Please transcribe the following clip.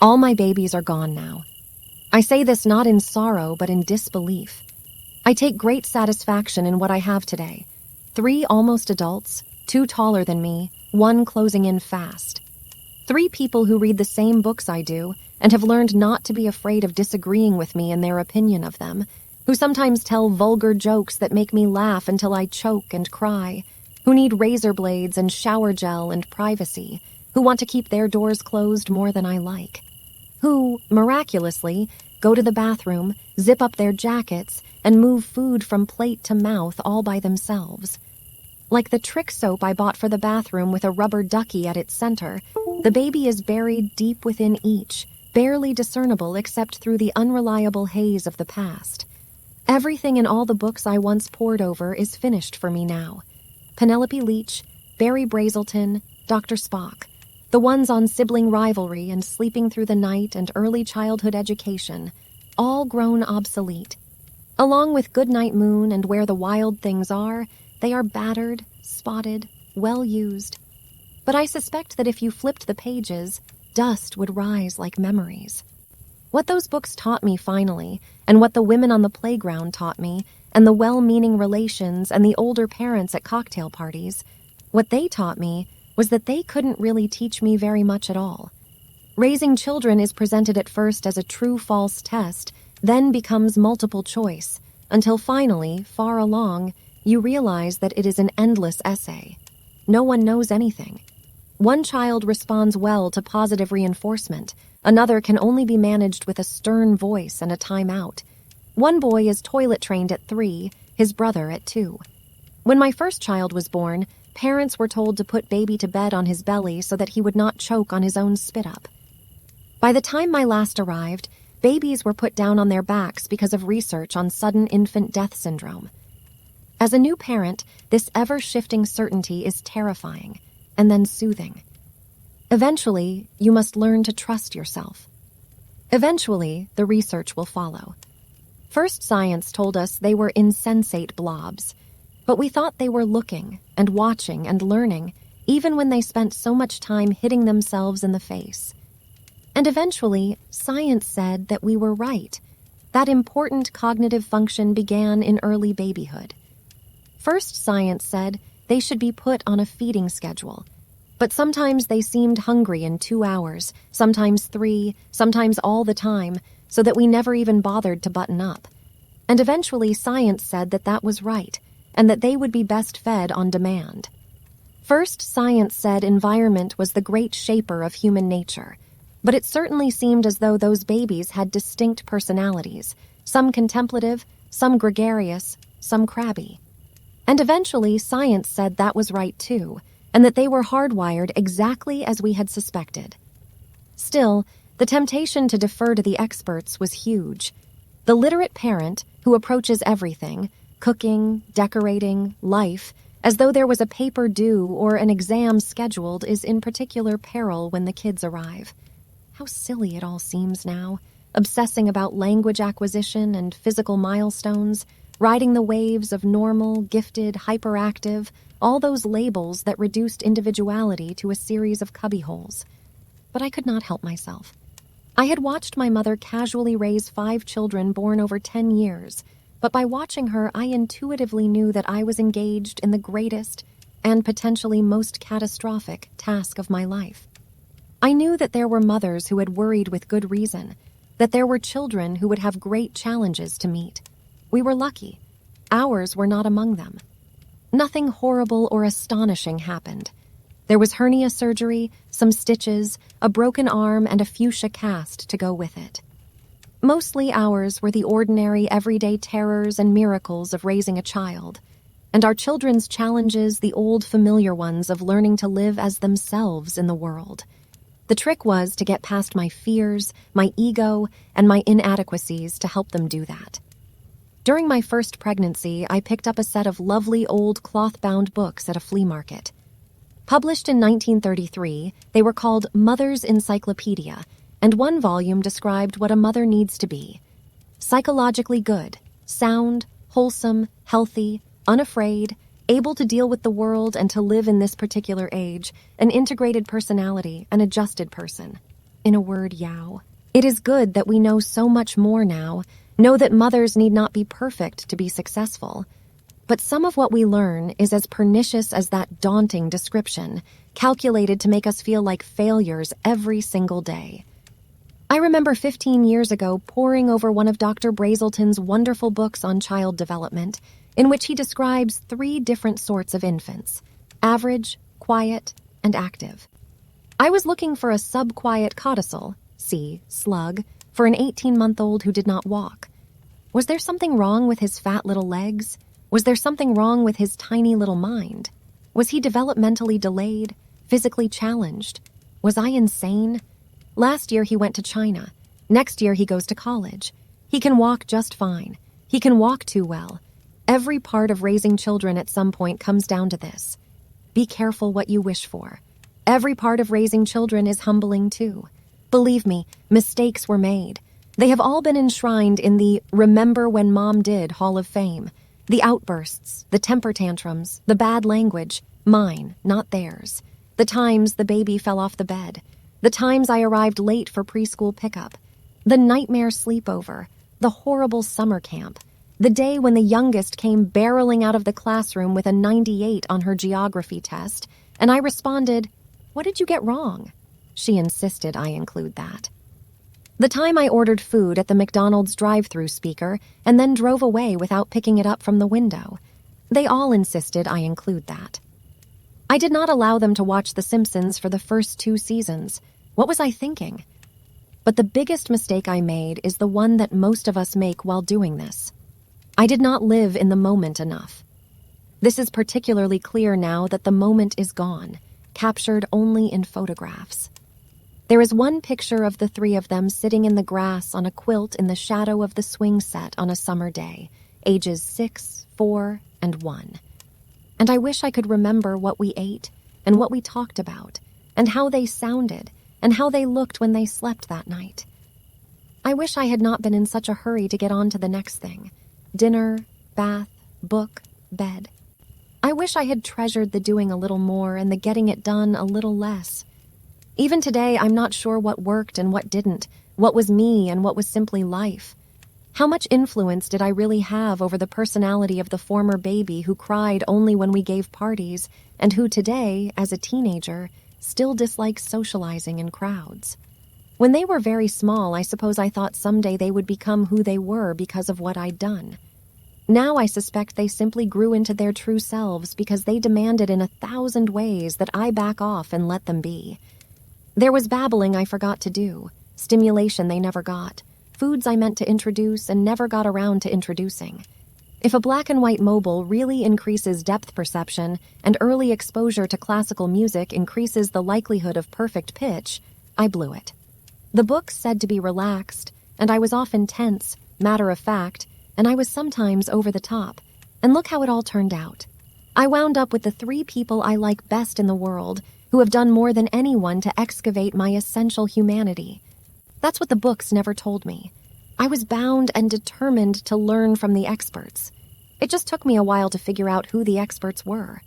All my babies are gone now. I say this not in sorrow, but in disbelief. I take great satisfaction in what I have today. 3 almost adults, 2 taller than me, 1 closing in fast. 3 people who read the same books I do and have learned not to be afraid of disagreeing with me in their opinion of them, who sometimes tell vulgar jokes that make me laugh until I choke and cry, who need razor blades and shower gel and privacy, who want to keep their doors closed more than I like, who, miraculously, go to the bathroom, zip up their jackets, and move food from plate to mouth all by themselves. Like the trick soap I bought for the bathroom with a rubber ducky at its center, the baby is buried deep within each, barely discernible except through the unreliable haze of the past. Everything in all the books I once pored over is finished for me now. Penelope Leach, Barry Brazelton, Dr. Spock, the ones on sibling rivalry and sleeping through the night and early childhood education, all grown obsolete. Along with Goodnight Moon and Where the Wild Things Are, they are battered, spotted, well-used. But I suspect that if you flipped the pages, dust would rise like memories. What those books taught me finally, and what the women on the playground taught me, and the well-meaning relations and the older parents at cocktail parties, what they taught me was that they couldn't really teach me very much at all. Raising children is presented at first as a true-false test, then becomes multiple choice, until finally, far along, you realize that it is an endless essay. No one knows anything. One child responds well to positive reinforcement. Another can only be managed with a stern voice and a timeout. One boy is toilet trained at 3, his brother at 2. When my first child was born, parents were told to put baby to bed on his belly so that he would not choke on his own spit-up. By the time my last arrived, babies were put down on their backs because of research on sudden infant death syndrome. As a new parent, this ever-shifting certainty is terrifying, and then soothing. Eventually, you must learn to trust yourself. Eventually, the research will follow. First, science told us they were insensate blobs, but we thought they were looking and watching and learning, even when they spent so much time hitting themselves in the face. And eventually, science said that we were right. That important cognitive function began in early babyhood. First, science said they should be put on a feeding schedule. But sometimes they seemed hungry in 2 hours, sometimes 3, sometimes all the time, so that we never even bothered to button up. And eventually, science said that that was right, and that they would be best fed on demand. First, science said environment was the great shaper of human nature. But it certainly seemed as though those babies had distinct personalities, some contemplative, some gregarious, some crabby. And eventually, science said that was right too, and that they were hardwired exactly as we had suspected. Still, the temptation to defer to the experts was huge. The literate parent, who approaches everything, cooking, decorating, life, as though there was a paper due or an exam scheduled, is in particular peril when the kids arrive. How silly it all seems now, obsessing about language acquisition and physical milestones, riding the waves of normal, gifted, hyperactive, all those labels that reduced individuality to a series of cubbyholes. But I could not help myself. I had watched my mother casually raise 5 children born over 10 years, but by watching her, I intuitively knew that I was engaged in the greatest and potentially most catastrophic task of my life. I knew that there were mothers who had worried with good reason, that there were children who would have great challenges to meet. We were lucky. Ours were not among them. Nothing horrible or astonishing happened. There was hernia surgery, some stitches, a broken arm, and a fuchsia cast to go with it. Mostly ours were the ordinary, everyday terrors and miracles of raising a child, and our children's challenges the old familiar ones of learning to live as themselves in the world. The trick was to get past my fears, my ego, and my inadequacies to help them do that. During my first pregnancy, I picked up a set of lovely old cloth-bound books at a flea market. Published in 1933, they were called Mother's Encyclopedia, and one volume described what a mother needs to be: psychologically good, sound, wholesome, healthy, unafraid, able to deal with the world and to live in this particular age, an integrated personality, an adjusted person. in a word, Yao. It is good that we know so much more now, know that mothers need not be perfect to be successful. But some of what we learn is as pernicious as that daunting description, calculated to make us feel like failures every single day. I remember 15 years ago poring over one of Dr. Brazelton's wonderful books on child development, in which he describes 3 different sorts of infants: average, quiet, and active. I was looking for a sub-quiet codicil, slug, for an 18-month-old who did not walk. Was there something wrong with his fat little legs? Was there something wrong with his tiny little mind? Was he developmentally delayed, physically challenged? Was I insane? Last year he went to China. Next year he goes to college. He can walk just fine. He can walk too well. Every part of raising children at some point comes down to this. Be careful what you wish for. Every part of raising children is humbling too. Believe me, mistakes were made. They have all been enshrined in the Remember When Mom Did Hall of Fame. The outbursts, the temper tantrums, the bad language, mine, not theirs. The times the baby fell off the bed. The times I arrived late for preschool pickup. The nightmare sleepover. The horrible summer camp. The day when the youngest came barreling out of the classroom with a 98 on her geography test, and I responded, "What did you get wrong?" She insisted I include that. The time I ordered food at the McDonald's drive-thru speaker and then drove away without picking it up from the window. They all insisted I include that. I did not allow them to watch The Simpsons for the first 2 seasons. What was I thinking? But the biggest mistake I made is the one that most of us make while doing this. I did not live in the moment enough. This is particularly clear now that the moment is gone, captured only in photographs. There is one picture of the 3 of them sitting in the grass on a quilt in the shadow of the swing set on a summer day, ages 6, 4, and 1. And I wish I could remember what we ate, and what we talked about, and how they sounded, and how they looked when they slept that night. I wish I had not been in such a hurry to get on to the next thing. Dinner, bath, book, bed. I wish I had treasured the doing a little more and the getting it done a little less. Even today, I'm not sure what worked and what didn't, what was me and what was simply life. How much influence did I really have over the personality of the former baby who cried only when we gave parties and who today, as a teenager, still dislikes socializing in crowds? When they were very small, I suppose I thought someday they would become who they were because of what I'd done. Now I suspect they simply grew into their true selves because they demanded in 1,000 ways that I back off and let them be. There was babbling I forgot to do, stimulation they never got, foods I meant to introduce and never got around to introducing. If a black and white mobile really increases depth perception and early exposure to classical music increases the likelihood of perfect pitch, I blew it. The book said to be relaxed, and I was often tense, matter of fact, and I was sometimes over the top. And look how it all turned out. I wound up with the 3 people I like best in the world, who have done more than anyone to excavate my essential humanity. That's what the books never told me. I was bound and determined to learn from the experts. It just took me a while to figure out who the experts were.